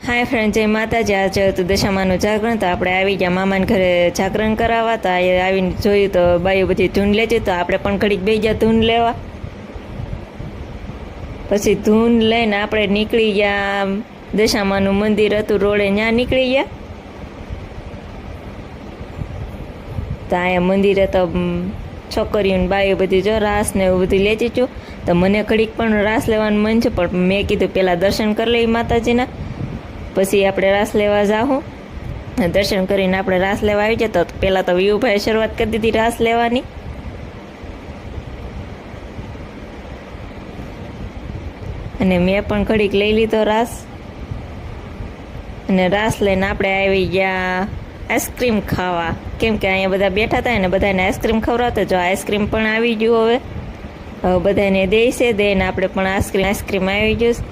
હાય friend, જય માતાજી. આજે હતું દશામાનું જાગરણ. તો આપણે આવી ગયા મામાને ઘરે જાગરણ કરાવવા. તો આવીને જોયું તો બાયું બધી ધૂન લેતી. તો આપણે પણ ઘડીક બેસી ગયા ધૂન લેવા. પછી ધૂન લઈને આપણે નીકળી ગયા. દશામાનું મંદિર હતું રોડે, ત્યાં નીકળી ગયા. તો અહીંયા મંદિરે તો છોકરીઓને બાયું બધી જો રાસ ને એવું બધું લેતી છું. તો મને ઘડીક પણ રાસ લેવાનું મન છે, પણ મેં કીધું પહેલાં દર્શન કરી લઈએ માતાજીના, પછી આપણે રાસ લેવા જાઉં. દર્શન કરીને આપણે રાસ લેવા આવી જતો. પહેલાં તો વિયુભાઈ શરૂઆત કરી દીધી રાસ લેવાની. અને મેં પણ ઘડીક લઈ લીધો રાસ. અને રાસ લઈને આપણે આવી ગયા આઈસ્ક્રીમ ખાવા, કેમ કે અહીંયા બધા બેઠા હતા ને બધાને આઈસ્ક્રીમ ખવડાવતા. જો આઈસ્ક્રીમ પણ આવી ગયું. હવે બધાને દેશે દઈને આપણે પણ આઈસ્ક્રીમ આવી ગયું.